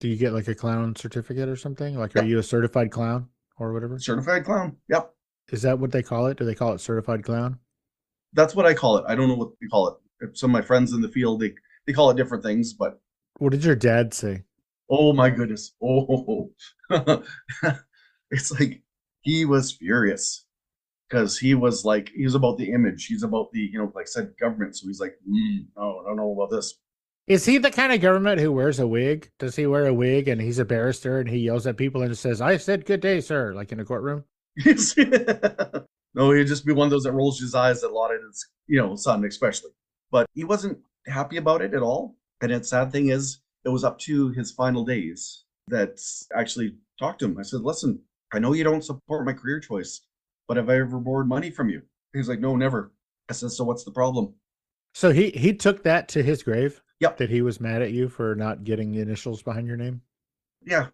Do you get like a clown certificate or something? Like, are Yep. you a certified clown or whatever? Certified clown. Yep. Is that what they call it? Do they call it certified clown? That's what I call it. I don't know what they call it. Some of my friends in the field, they call it different things, but What did your dad say? oh my goodness. Oh, it's like he was furious because he was about the image. He's about the, like I said, government. So he's like, no, I don't know about this. Is he the kind of government who wears a wig? Does he wear a wig and he's a barrister and he yells at people and says, "I said good day, sir," like in a courtroom? No, he'd just be one of those that rolls his eyes at a lot of his, son especially. But he wasn't happy about it at all. And the sad thing is, it was up to his final days that actually talked to him. I said, listen, I know you don't support my career choice, but have I ever borrowed money from you? He's like, no, never. I said, so what's the problem? So he took that to his grave Yep. that he was mad at you for not getting the initials behind your name. Yeah.